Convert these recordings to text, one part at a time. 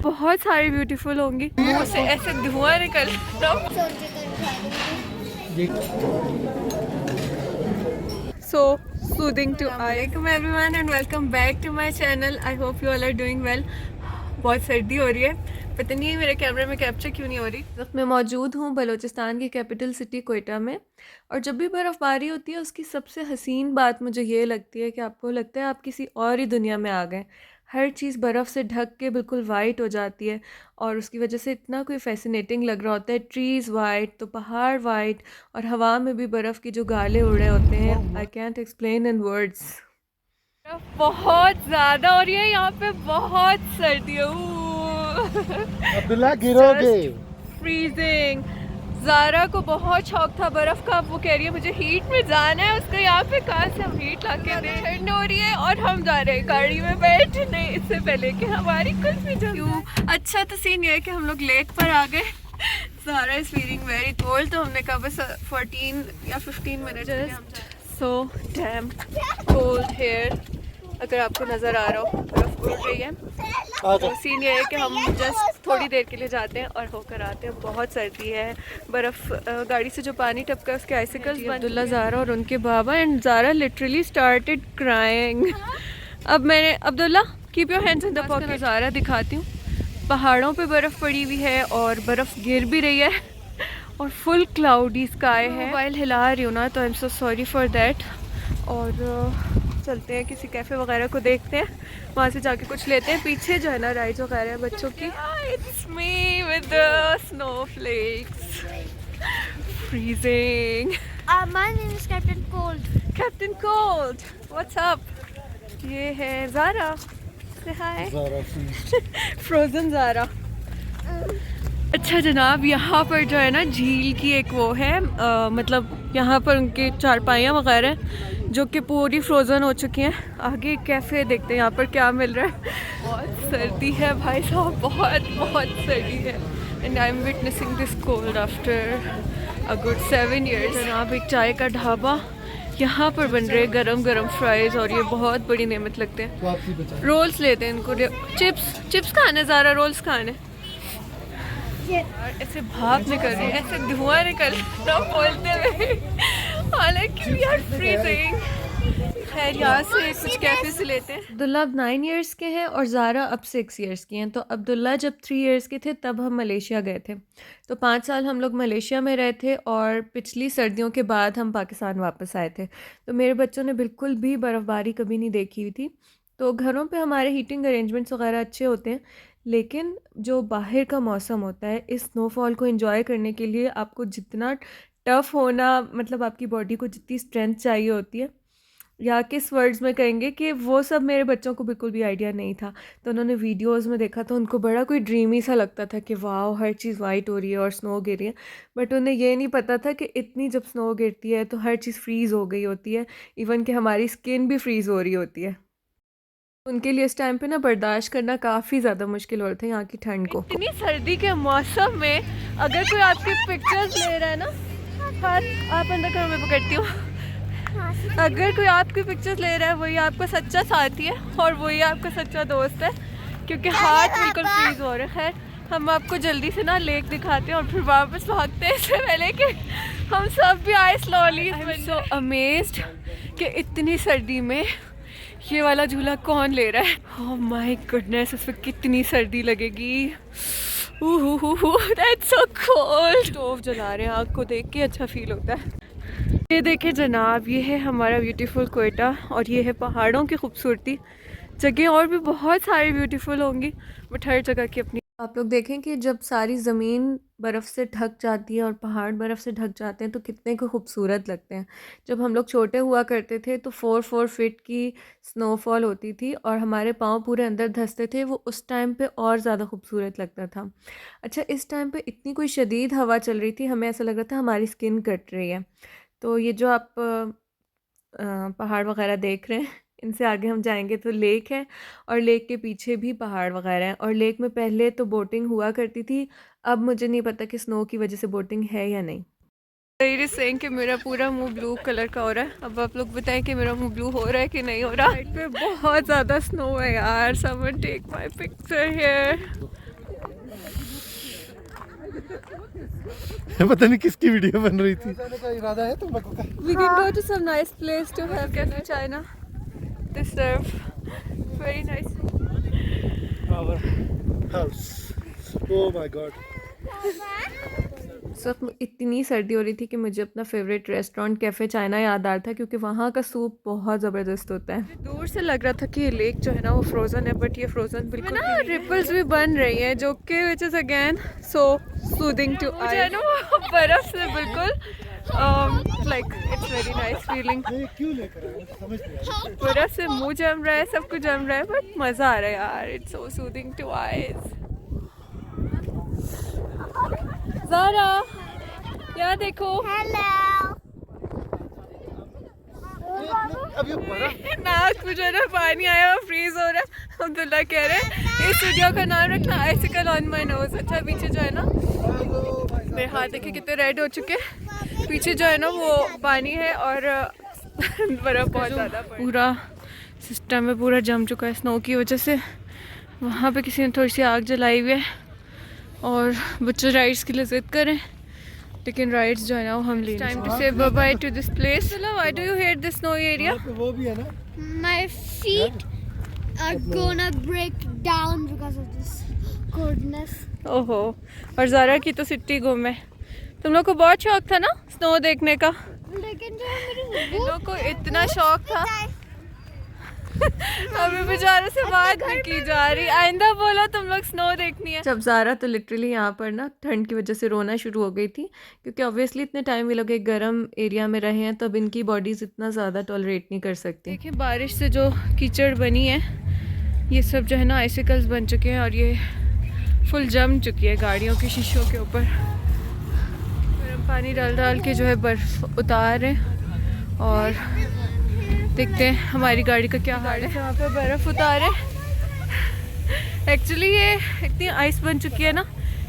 बहुत सारी ब्यूटीफुल होंगी। मुंह से ऐसे धुआं निकल रहा। So soothing to eye. Welcome everyone and welcome back to my channel. I hope you all are doing well. बहुत सर्दी हो रही है, पता नहीं मेरे कैमरे में कैप्चर क्यों नहीं हो रही। इस वक्त मैं मौजूद हूँ बलूचिस्तान की कैपिटल सिटी कोयटा में, और जब भी बर्फ़बारी होती है उसकी सबसे हसीन बात मुझे ये लगती है कि आपको लगता है आप किसी और ही दुनिया में आ गए। हर चीज़ बर्फ़ से ढक के बिल्कुल वाइट हो जाती है और उसकी वजह से इतना कोई फैसिनेटिंग लग रहा होता है। ट्रीज़ वाइट तो पहाड़ वाइट, और हवा में भी बर्फ़ की जो गाले उड़े होते हैं, I can't explain in words. बहुत ज़्यादा हो रही है यहाँ पे, बहुत सर्दी है। अब्दुल्ला गिरोगे। फ्रीजिंग। ज़ारा को बहुत शौक था बर्फ़ का, वो कह रही है मुझे हीट में जाना है। उसको यहाँ पे कहाँ से हम हीट ला के दें। ठंड हो रही है और हम जा रहे हैं गाड़ी में बैठने इससे पहले कि हमारी कुल्फी क्यों। अच्छा तो सीन ये है कि हम लोग लेक पर आ गए। Zara is feeling very cold, तो हमने कहा बस 14 या 15 मिनट। सो डैम कोल्ड हेयर, अगर आपको नज़र आ रहा हो बर्फ़ उड़ रही है। तो सीन ये है कि हम जस्ट थोड़ी देर के लिए जाते हैं और होकर आते हैं। बहुत सर्दी है, बर्फ़ गाड़ी से जो पानी टपका है उसके आइसिकल्स। अब्दुल्ला, ज़ारा और उनके बाबा, and Zara literally started crying. अब मैंने Abdullah keep your hands in the pocket. Zara दिखाती हूँ, पहाड़ों पे बर्फ़ पड़ी हुई है और बर्फ़ गिर भी रही है और फुल क्लाउडी स्काई है। मोबाइल हिला रही हूँ ना, तो I am so sorry for that. और चलते हैं किसी कैफ़े वगैरह को देखते हैं, वहाँ से जाके कुछ लेते हैं। पीछे जो है ना राइड्स वगैरह है बच्चों की। It's me with the snowflakes, freezing. My name is Captain Cold. Captain cold, what's up. ये है ज़ारा, से हाय। फ्रोजन ज़ारा। अच्छा जनाब, यहाँ पर जो है ना झील की एक वो है, मतलब यहाँ पर उनके चारपाइयाँ वगैरह हैं जो कि पूरी फ्रोज़न हो चुकी हैं। आगे कैफ़े देखते हैं यहाँ पर क्या मिल रहा है। बहुत सर्दी है भाई साहब, बहुत बहुत सर्दी है। And I am witnessing this cold after a good 7 years। जनाब एक चाय का ढाबा, यहाँ पर बन रहे गरम गरम फ्राइज़ और ये बहुत बड़ी नेमत लगते हैं। रोल्स लेते हैं इनको। चिप्स खाने, ज़ारा रोल्स खाने। ऐसे भाप निकल रही है, ऐसे धुआं निकल रहा बोलते हुए, हालांकि वी आर फ्रीजिंग। खैर यहाँ से कुछ कैफे से लेते हैं। अब्दुल्ला अब 9 years के हैं और ज़ारा अब 6 years की हैं। तो अब्दुल्ला जब 3 years के थे तब हम मलेशिया गए थे, तो 5 साल हम लोग मलेशिया में रहे थे और पिछली सर्दियों के बाद हम पाकिस्तान वापस आए थे। तो मेरे बच्चों ने बिल्कुल भी बर्फ़बारी कभी नहीं देखी हुई थी। तो घरों पे हमारे हीटिंग अरेंजमेंट्स वगैरह अच्छे होते हैं, लेकिन जो बाहर का मौसम होता है, इस स्नोफॉल को एंजॉय करने के लिए आपको जितना टफ़ होना, मतलब आपकी बॉडी को जितनी स्ट्रेंथ चाहिए होती है, या किस वर्ड्स में कहेंगे कि वो सब मेरे बच्चों को बिल्कुल भी आइडिया नहीं था। तो उन्होंने वीडियोस में देखा तो उनको बड़ा कोई ड्रीमी सा लगता था कि वाह हर चीज़ वाइट हो रही है और स्नो गिर रही है। बट उन्हें ये नहीं पता था कि इतनी जब स्नो गिरती है तो हर चीज़ फ्रीज़ हो गई होती है, इवन कि हमारी स्किन भी फ्रीज़ हो रही होती है। उनके लिए इस टाइम पे ना बर्दाश्त करना काफ़ी ज़्यादा मुश्किल हो रहा था यहाँ की ठंड को। इतनी सर्दी के मौसम में अगर कोई आपकी पिक्चर्स ले रहा है ना, हाथ आप अंदर करो, मैं पकड़ती हूँ। अगर कोई आपकी पिक्चर्स ले रहा है वही आपका सच्चा साथी है और वही आपका सच्चा दोस्त है, क्योंकि हाथ बिल्कुल फ्रीज हो रहे हैं। खैर हम आपको जल्दी से ना लेक दिखाते हैं और फिर वापस भागते हैं, इससे पहले कि हम सब भी आए slowly. I am so amazed कि इतनी सर्दी में ये वाला झूला कौन ले रहा है। ओह माय गुडनेस, इसमें कितनी सर्दी लगेगी। That's so cold. स्टोव जला रहे हैं, आग को देख के अच्छा फील होता है। ये देखें जनाब, ये है हमारा ब्यूटीफुल कोयटा और ये है पहाड़ों की खूबसूरती। जगह और भी बहुत सारी ब्यूटीफुल होंगी, बट हर जगह की अपनी। आप लोग देखें कि जब सारी ज़मीन बर्फ़ से ढक जाती है और पहाड़ बर्फ़ से ढक जाते हैं तो कितने को खूबसूरत लगते हैं। जब हम लोग छोटे हुआ करते थे तो 4 फीट की स्नोफॉल होती थी और हमारे पाँव पूरे अंदर धंसते थे, वो उस टाइम पे और ज़्यादा खूबसूरत लगता था। अच्छा, इस टाइम पे इतनी कोई शदीद हवा चल रही थी, हमें ऐसा लग रहा था हमारी स्किन कट रही है। तो ये जो आप पहाड़ वगैरह देख रहे हैं, इनसे आगे हम जाएंगे तो लेक है और लेक के पीछे भी पहाड़ वगैरह हैं। और लेक में पहले तो बोटिंग हुआ करती थी, अब मुझे नहीं पता कि स्नो की वजह से बोटिंग है या नहीं। सेइंग कि मेरा पूरा मुंह ब्लू कलर का हो रहा है। अब आप लोग बताएं कि मेरा मुंह ब्लू हो रहा है कि नहीं हो रहा। साइड पे बहुत ज़्यादा स्नो है यार, someone take my picture here. पता नहीं किसकी वीडियो बन रही थी। जाने का इरादा है तुम लोगों का? We can go to some nice place to have cafe China. They serve very nice. Our house. Oh my God. इस वक्त इतनी सर्दी हो रही थी कि मुझे अपना फेवरेट रेस्टोरेंट कैफ़े चाइना याद आ रहा था, क्योंकि वहाँ का सूप बहुत ज़बरदस्त होता है। दूर से लग रहा था कि ये लेक जो है ना वो फ्रोज़न है, बट ये फ्रोज़न बिल्कुल ना रिपल्स भी बन रही हैं, जो कि which is again so soothing to eye. है ना वो बर्फ़ से बिल्कुल like it's very nice feeling. ये क्यों लेकर आए समझ नहीं आ रहा। बर्फ़ से मुँह जम रहा है, सब कुछ जम रहा है, बट मज़ा आ रहा है यार। It's so soothing to eyes. Zara यहाँ देखो। Hello. अब ये बर्फ नाक में जो है ना पानी आया, फ्रीज हो रहा है। अब्दुल्ला कह रहे हैं इस वीडियो का नाम रखना आइसिकल ऑन माई नोज। अच्छा पीछे जो है ना मेरे हाथ देखिए कितने रेड हो चुके हैं, पीछे जो है ना वो पानी है और बर्फ बहुत ज़्यादा पूरा सिस्टम में पूरा जम चुका है स्नो की वजह से। वहाँ पे किसी ने थोड़ी सी आग जलाई हुई है और बच्चे राइड्स के लिए जिद करें, लेकिन राइड्स जो है ना वो हम ले time to say bye bye to this place. Why do you hate this snow area? वहाँ पे वो भी है ना। My feet are gonna break down because of this coldness. ओहो, और ज़ारा की तो सिट्टी गुम है। तुम लोग को बहुत शौक था ना स्नो देखने का? लेकिन जो मेरी इन लोग को इतना शौक था, अभी बेचारे से बात नहीं की जा रही। आइंदा बोलो तुम लोग स्नो देखनी है। जब ज़ारा तो लिटरली यहाँ पर ना ठंड की वजह से रोना शुरू हो गई थी, क्योंकि ऑब्वियसली इतने टाइम ये लोग एक गर्म एरिया में रहे हैं, तब इनकी बॉडीज़ इतना ज़्यादा टॉलरेट नहीं कर सकती। देखिए बारिश से जो कीचड़ बनी है, ये सब जो है ना आइसिकल्स बन चुके हैं और ये फुल जम चुकी है गाड़ियों के शीशों के ऊपर। गर्म पानी डाल डाल के जो है बर्फ़ उतार रहे हैं और देखते हैं हमारी गाड़ी का क्या हाल है। वहाँ पे बर्फ़ उतारे। एक्चुअली ये इतनी आइस बन चुकी है ना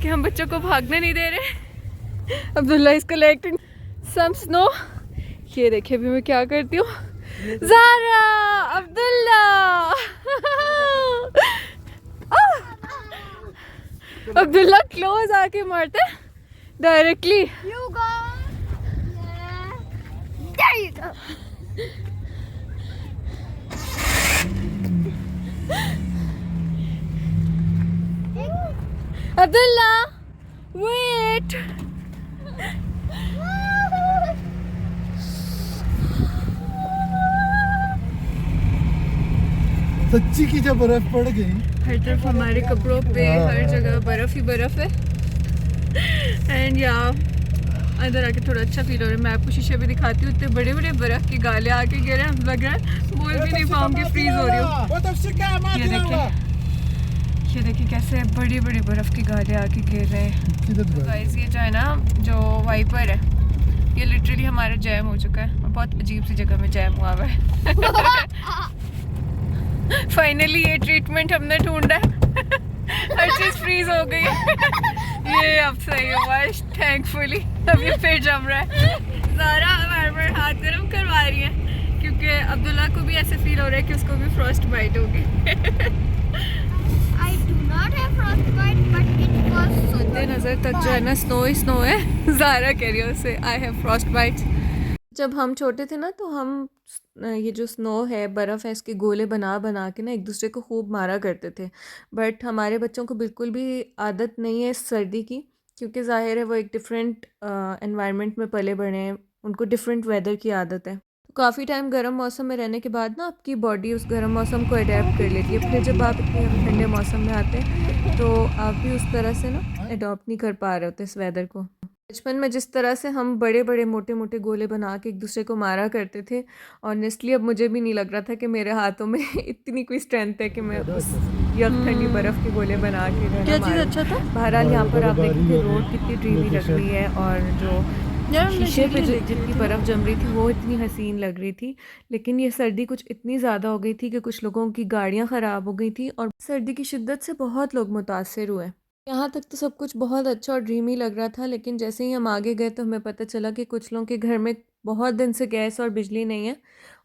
कि हम बच्चों को भागने नहीं दे रहे। Abdullah is collecting some snow. ये देखिए अभी मैं क्या करती हूँ। ज़ारा, अब्दुल्ला अब्दुल्ला क्लोज आके मारते directly. You go. Yeah. There you go. Abdullah wait. सच्ची की जब बर्फ पड़ गई, हर तरफ हमारे कपड़ों पे हर जगह बर्फ ही बर्फ है। एंड या अंदर आके थोड़ा अच्छा फील हो रहा है। मैं आपको शीशे पे दिखाती हूँ, इतने बड़े बड़े बर्फ के गाले आके गिरे हैं, लग रहा है बोल भी नहीं पाऊंगी, फ्रीज हो रही हूँ। ये देखिए कैसे बड़ी बड़ी बर्फ के गाले आके गिर रहे हैं। गाइस ये जो है ना जो वाइपर है, ये लिटरली हमारा जैम हो चुका है और बहुत अजीब सी जगह में जैम हुआ है। फाइनली ये ट्रीटमेंट हमने ढूंढा है। हर चीज़ फ्रीज हो गई है। ये अब सही हुआ है थैंकफुली। अब ये फिर जम रहा है। ज़ारा बार बार हाथ गर्म करवा रही है, क्योंकि अब्दुल्ला को भी ऐसे फील हो रहा है कि उसको भी फ्रॉस्ट बाइट होगी। I do not have frostbite, but it was so मद्दे नज़र तक जो है ना स्नो ही स्नो है। ज़ारा कह रही है उसे आई हैव फ्रॉस्ट बाइट। जब हम छोटे थे ना तो हम ये जो स्नो है बर्फ़ है इसके गोले बना बना के ना एक दूसरे को खूब मारा करते थे, बट हमारे बच्चों को बिल्कुल भी आदत नहीं है इस सर्दी की, क्योंकि ज़ाहिर है वो एक डिफरेंट एनवायरनमेंट में पले बढ़े हैं, उनको डिफरेंट वेदर की आदत है। तो काफ़ी टाइम गर्म मौसम में रहने के बाद ना आपकी बॉडी उस गर्म मौसम को अडेप्ट कर लेती है, फिर जब आप इतने ठंडे मौसम में आते हैं तो आप भी उस तरह से ना अडॉप्ट नहीं कर पा रहे होते इस वेदर को। बचपन में जिस तरह से हम बड़े बड़े मोटे मोटे गोले बना के एक दूसरे को मारा करते थे, ऑनेस्टली अब मुझे भी नहीं लग रहा था कि मेरे हाथों में इतनी कोई स्ट्रेंथ है कि मैं उस यक ठंडी बर्फ़ के गोले बना के क्या चीज़ अच्छा था। बहरहाल यहाँ पर आप देखिए रोड कितनी ड्रीमी लग रही है और जो शीशे पे जितनी बर्फ़ जम रही थी वो इतनी हसीन लग रही थी। लेकिन ये सर्दी कुछ इतनी ज़्यादा हो गई थी कि कुछ लोगों की गाड़ियाँ ख़राब हो गई थी और सर्दी की शिद्दत से बहुत लोग मुतासर हुए। यहाँ तक तो सब कुछ बहुत अच्छा और ड्रीमी लग रहा था, लेकिन जैसे ही हम आगे गए तो हमें पता चला कि कुछ लोगों के घर में बहुत दिन से गैस और बिजली नहीं है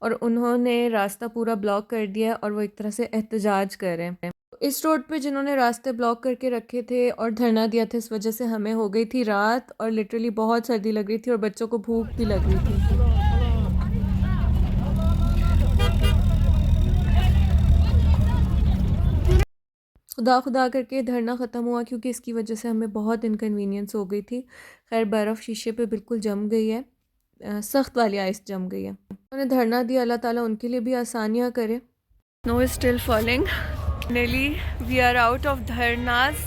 और उन्होंने रास्ता पूरा ब्लॉक कर दिया है और वो एक तरह से एहतजाज कर रहे हैं। इस रोड पे जिन्होंने रास्ते ब्लॉक करके रखे थे और धरना दिया था, इस वजह से हमें हो गई थी रात और लिटरली बहुत सर्दी लग रही थी और बच्चों को भूख भी लग रही थी। खुदा खुदा करके धरना ख़त्म हुआ क्योंकि इसकी वजह से हमें बहुत इनकन्वीनियंस हो गई थी। खैर बर्फ़ शीशे पे बिल्कुल जम गई है, सख्त वाली आइस जम गई है। उन्होंने धरना दिया, अल्लाह ताला उनके लिए भी आसानियाँ करे। Snow is still falling. Finally we are out of धरनास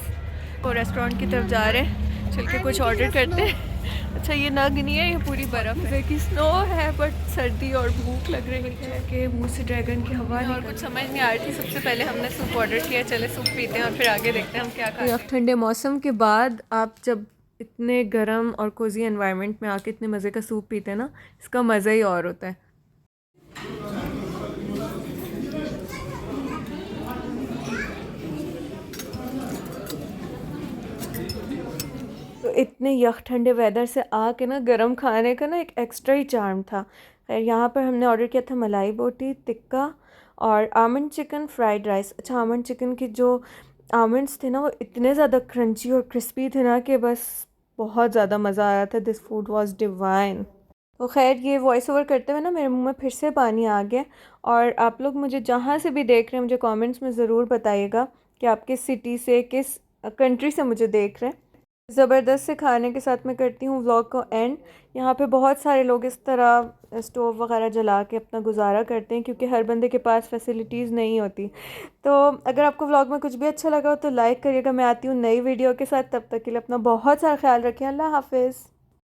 और रेस्टोरेंट की तरफ जा रहे हैं। चल के कुछ ऑर्डर करते हैं। अच्छा ये नग नहीं है, ये पूरी बर्फ़ है कि स्नो है, बट सर्दी और भूख लग रही है कि मुँह से ड्रैगन की हवा नहीं। और कुछ समझ नहीं आ रही थी। सबसे पहले हमने सूप ऑर्डर किया, चले सूप पीते हैं और फिर आगे देखते हैं हम क्या खाते हैं। ठंडे मौसम के बाद आप जब इतने गर्म और कोजी एनवायरनमेंट में आके इतने मज़े का सूप पीते हैं ना, इसका मज़ा ही और होता है। तो इतने यख ठंडे वेदर से आके ना गरम खाने का ना एक एक्स्ट्रा ही चार्म था। खैर यहाँ पर हमने ऑर्डर किया था मलाई बोटी, टिक्का और आमंड चिकन फ्राइड राइस। अच्छा आमंड चिकन के जो आमंड्स थे ना वो इतने ज़्यादा क्रंची और क्रिस्पी थे ना कि बस बहुत ज़्यादा मज़ा आया था। This food was divine. तो खैर ये वॉइस ओवर करते हुए ना मेरे मुंह में फिर से पानी आ गया। और आप लोग मुझे जहाँ से भी देख रहे हैं मुझे कमेंट्स में ज़रूर बताइएगा कि आप किस सिटी से, किस कंट्री से मुझे देख रहे हैं। ज़बरदस्त से खाने के साथ मैं करती हूँ व्लॉग को एंड। यहाँ पे बहुत सारे लोग इस तरह स्टोव वगैरह जला के अपना गुजारा करते हैं क्योंकि हर बंदे के पास फैसिलिटीज़ नहीं होती। तो अगर आपको व्लॉग में कुछ भी अच्छा लगा हो तो लाइक करिएगा। मैं आती हूँ नई वीडियो के साथ, तब तक के लिए अपना बहुत सारा ख्याल रखें। अल्लाह हाफिज़।